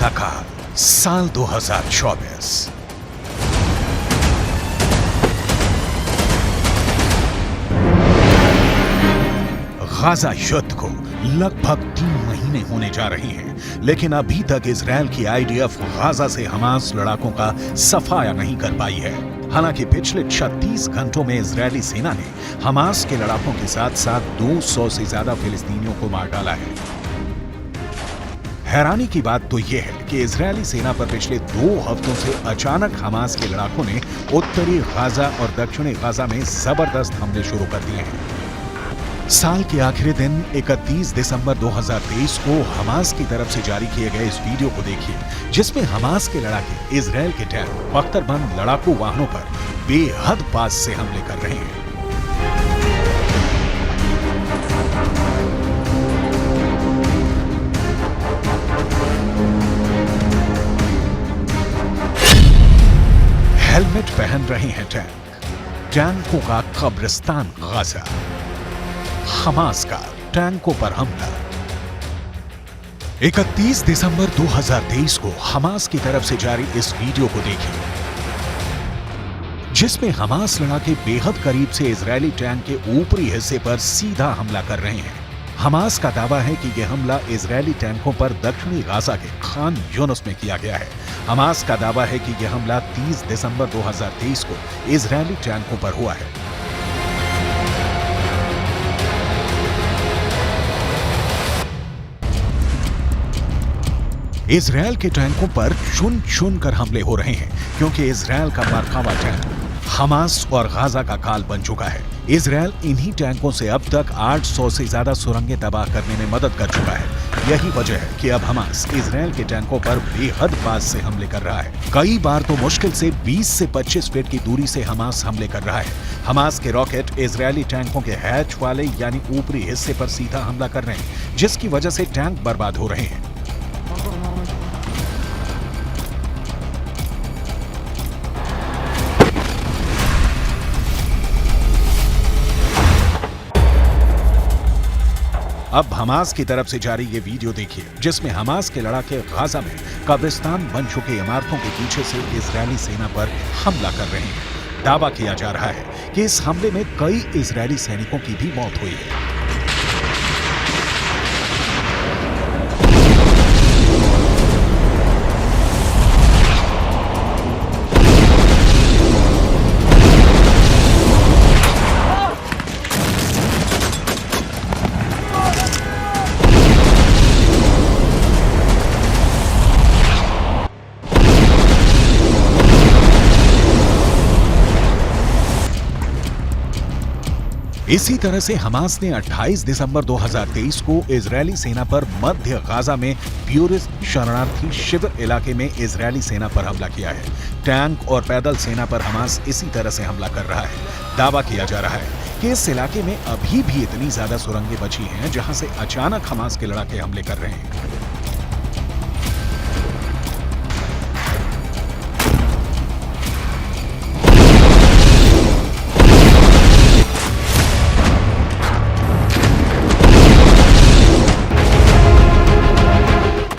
का काल, साल 2024। गाजा युद्ध को लगभग 3 महीने होने जा रहे हैं, लेकिन अभी तक इजरायल की आईडीएफ गाजा से हमास लड़ाकों का सफाया नहीं कर पाई है। हालांकि पिछले 36 घंटों में इजरायली सेना ने हमास के लड़ाकों के साथ साथ 200 से ज्यादा फिलिस्तीनियों को मार डाला है। हैरानी की बात तो यह है कि इजरायली सेना पर पिछले 2 हफ्तों से अचानक हमास के लड़ाकों ने उत्तरी गाजा और दक्षिणी गाजा में जबरदस्त हमले शुरू कर दिए हैं। साल के आखिरी दिन 31 दिसंबर 2023 को हमास की तरफ से जारी किए गए इस वीडियो को देखिए, जिसमें हमास के लड़ाके इजरायल के टैंक बख्तरबंद लड़ाकू वाहनों पर बेहद पास से हमले कर रहे हैं। हेलमेट पहन रहे हैं टैंकों का कब्रिस्तान गाजा, हमास का टैंकों पर हमला। 31 दिसंबर 2023 को हमास की तरफ से जारी इस वीडियो को देखिए, जिसमें हमास लड़ाके बेहद करीब से इजरायली टैंक के ऊपरी हिस्से पर सीधा हमला कर रहे हैं। हमास का दावा है कि यह हमला इजरायली टैंकों पर दक्षिणी गाजा के खान यूनुस में किया गया है। हमास का दावा है कि यह हमला 30 दिसंबर 2023 को इजरायली टैंकों पर हुआ है। इजरायल के टैंकों पर चुन चुन कर हमले हो रहे हैं, क्योंकि इजरायल का मरकावा टैंक हमास और गाजा का काल बन चुका है। इजरायल इन्हीं टैंकों से अब तक 800 से ज्यादा सुरंगें तबाह करने में मदद कर चुका है। यही वजह है कि अब हमास इजरायल के टैंकों पर बेहद पास से हमले कर रहा है। कई बार तो मुश्किल से 20 से 25 फीट की दूरी से हमास हमले कर रहा है। हमास के रॉकेट इजरायली टैंकों के हैच वाले यानी ऊपरी हिस्से पर सीधा हमला कर रहे हैं, जिसकी वजह से टैंक बर्बाद हो रहे हैं। अब हमास की तरफ से जारी ये वीडियो देखिए, जिसमें हमास के लड़ाके गाजा में कब्रिस्तान बन चुके इमारतों के पीछे से इजरायली सेना पर हमला कर रहे हैं। दावा किया जा रहा है कि इस हमले में कई इजरायली सैनिकों की भी मौत हुई है। इसी तरह से हमास ने 28 दिसंबर 2023 को इजरायली सेना पर मध्य गाजा में ब्यूरिस शरणार्थी शिविर इलाके में इजरायली सेना पर हमला किया है। टैंक और पैदल सेना पर हमास इसी तरह से हमला कर रहा है। दावा किया जा रहा है कि इस इलाके में अभी भी इतनी ज्यादा सुरंगें बची हैं, जहां से अचानक हमास के लड़ाके हमले कर रहे हैं।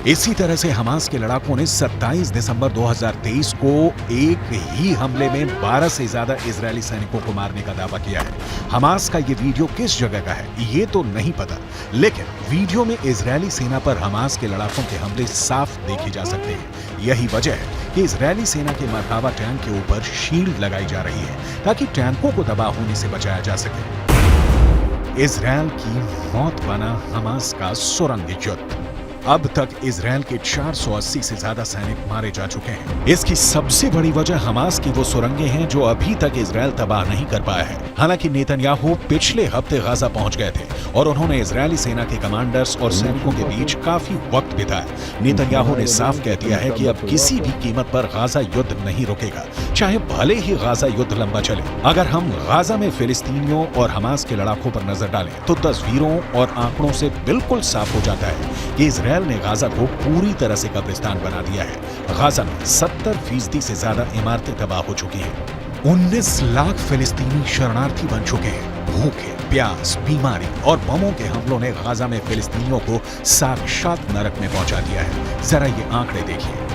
इसी तरह से हमास के लड़ाकों ने 27 दिसंबर 2023 को एक ही हमले में 12 से ज्यादा इजरायली सैनिकों को मारने का दावा किया है। हमास का ये वीडियो किस जगह का है ये तो नहीं पता, लेकिन वीडियो में इजरायली सेना पर हमास के लड़ाकों के हमले साफ देखे जा सकते हैं। यही वजह है कि इजरायली सेना के मरकावा टैंक के ऊपर शील्ड लगाई जा रही है, ताकि टैंकों को तबाह होने से बचाया जा सके। इजरायल की मौत बना हमास का सुरंग युद्ध। अब तक इजरायल के 480 से ज्यादा सैनिक मारे जा चुके हैं। इसकी सबसे बड़ी वजह हमास की वो सुरंगें हैं जो अभी तक इजरायल तबाह नहीं कर पाया है। हालांकि नेतन्याहू पिछले हफ्ते गाजा पहुंच गए थे और उन्होंने इजरायली सेना के कमांडर्स और सैनिकों के बीच काफी वक्त बिताया। नेतन्याहू ने साफ कह दिया है कि अब किसी भी कीमत पर गाजा युद्ध नहीं रुकेगा, चाहे भले ही गाजा युद्ध लंबा चले। अगर हम गाजा में फिलिस्तीनियों और हमास के लड़ाकों पर नजर डालें तो तस्वीरों और आंकड़ों से बिल्कुल साफ हो जाता है कि इजरायल ने गाजा को पूरी तरह से कब्रिस्तान बना दिया है। गाजा में 70% से ज्यादा इमारतें तबाह हो चुकी हैं। 19 लाख फिलिस्तीनी शरणार्थी बन चुके हैं। भूखे, प्यास, बीमारी और बमों के हमलों ने गाजा में फिलिस्तीनियों को साक्षात नरक में पहुंचा दिया है। जरा ये आंकड़े देखिए।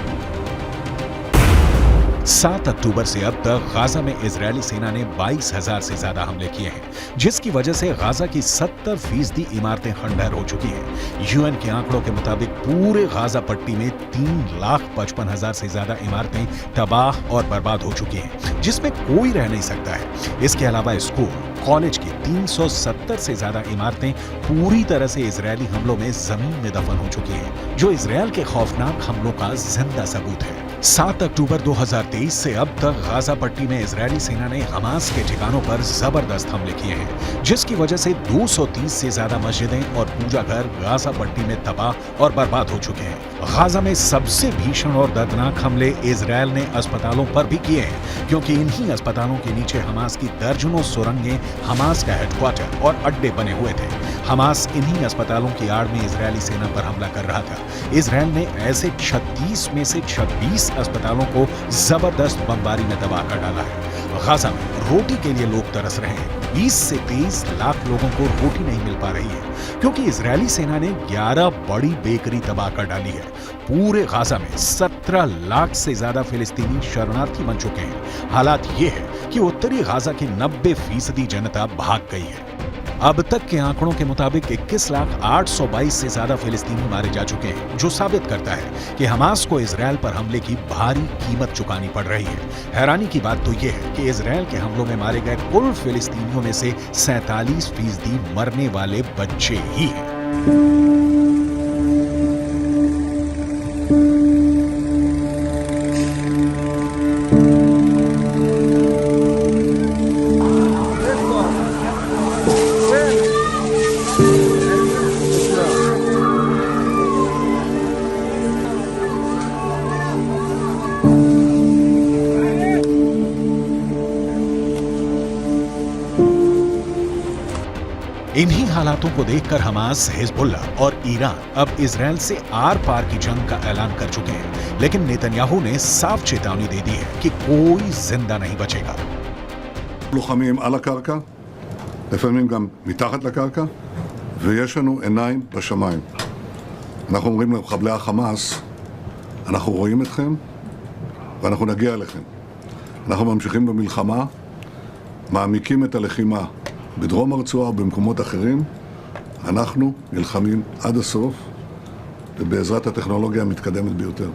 7 अक्टूबर से अब तक गाजा में इजरायली सेना ने 22,000 से ज्यादा हमले किए हैं, जिसकी वजह से गाजा की 70% इमारतें खंडहर हो चुकी हैं। यूएन के आंकड़ों के मुताबिक पूरे गाजा पट्टी में 3,55,000 से ज्यादा इमारतें तबाह और बर्बाद हो चुकी हैं, जिसमें कोई रह नहीं सकता है। इसके अलावा स्कूल, कॉलेज की 370 से ज्यादा इमारतें पूरी तरह से इजरायली हमलों में जमीन में दफन हो चुकी हैं, जो इजरायल के खौफनाक हमलों का जिंदा सबूत है। 7 अक्टूबर 2023 से अब तक गाजा पट्टी में इजरायली सेना ने हमास के ठिकानों पर जबरदस्त हमले किए हैं, जिसकी वजह से 230 से ज्यादा मस्जिदें और पूजा घर गाजा पट्टी में तबाह और बर्बाद हो चुके हैं। गाजा में सबसे भीषण और दर्दनाक हमले इजरायल ने अस्पतालों पर भी किए हैं, क्योंकि इन्हीं अस्पतालों के नीचे हमास की दर्जनों सुरंगें हमास का हेडक्वार्टर और अड्डे बने हुए थे। हमास इन्हीं अस्पतालों की आड़ में इजरायली सेना पर हमला कर रहा था। इजरायल ने ऐसे 36 में से 26 अस्पतालों को जबरदस्त बमबारी में तबाह कर डाला है। गाजा में रोटी के लिए लोग तरस रहे हैं। 20 से 23 लाख लोगों को रोटी नहीं मिल पा रही है, क्योंकि इजरायली सेना ने 11 बड़ी बेकरी तबाह कर डाली है। पूरे गाजा में 17 लाख से ज्यादा फिलिस्तीनी शरणार्थी बन चुके हैं। हालात ये है कि उत्तरी गाजा की 90% जनता भाग गई है। अब तक के आंकड़ों के मुताबिक 21,822 से ज्यादा फिलिस्तीनी मारे जा चुके हैं, जो साबित करता है कि हमास को इजरायल पर हमले की भारी कीमत चुकानी पड़ रही है। हैरानी की बात तो यह है कि इजरायल के हमलों में मारे गए कुल फिलिस्तीनियों में से 47% मरने वाले बच्चे ही हैं। इन्हीं हालातों को देखकर हमास, हिजबुल्ला और ईरान अब इजरायल से आर पार की जंग का ऐलान कर चुके हैं। लेकिन नेतन्याहू ने साफ चेतावनी दे दी है कि कोई जिंदा नहीं बचेगा। לוחמים על הקרקע, לפעמים גם מתחת לקרקע, ויש לנו עיניים בשמיים. אנחנו אומרים למחבלי החמאס, אנחנו רואים אתכם ואנחנו נגיע אליכם. אנחנו ממשיכים במלחמה, מעמיקים את הלחימה בדרום הרצועה ובמקומות אחרים. אנחנו נלחמים עד הסוף, ובעזרת הטכנולוגיה המתקדמת ביותר.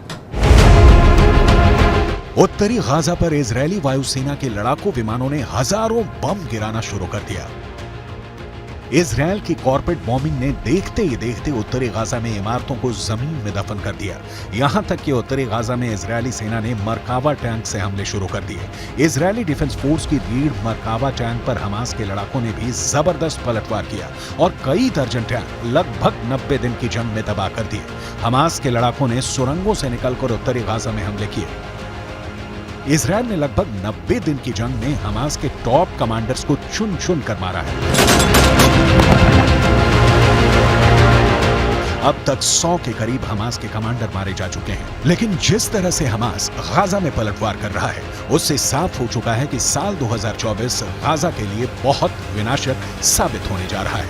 उत्तरी गाजा पर इजरायली वायुसेना के लड़ाकू विमानों ने हजारों बम गिराना शुरू कर दिया। इजरायल की कॉर्पोरेट बॉम्बिंग ने देखते ही देखते उत्तरी गाजा में इमारतों को जमीन में दफन कर दिया। यहां तक कि उत्तरी गाजा में इजरायली सेना ने मरकाबा टैंक से हमले शुरू कर दिए। इजरायली डिफेंस फोर्स की रीढ़ मरकाबा टैंक पर हमास के लड़ाकों ने भी जबरदस्त पलटवार किया और कई दर्जन टैंक लगभग 90 दिन की जंग में तबाह कर दिए। हमास के लड़ाकों ने सुरंगों से निकलकर उत्तरी गाजा में हमले किए। इजरायल ने लगभग 90 दिन की जंग में हमास के टॉप कमांडर्स को चुन चुन कर मारा है। अब तक 100 के करीब हमास के कमांडर मारे जा चुके हैं। लेकिन जिस तरह से हमास गाजा में पलटवार कर रहा है, उससे साफ हो चुका है कि साल 2024 गाजा के लिए बहुत विनाशक साबित होने जा रहा है।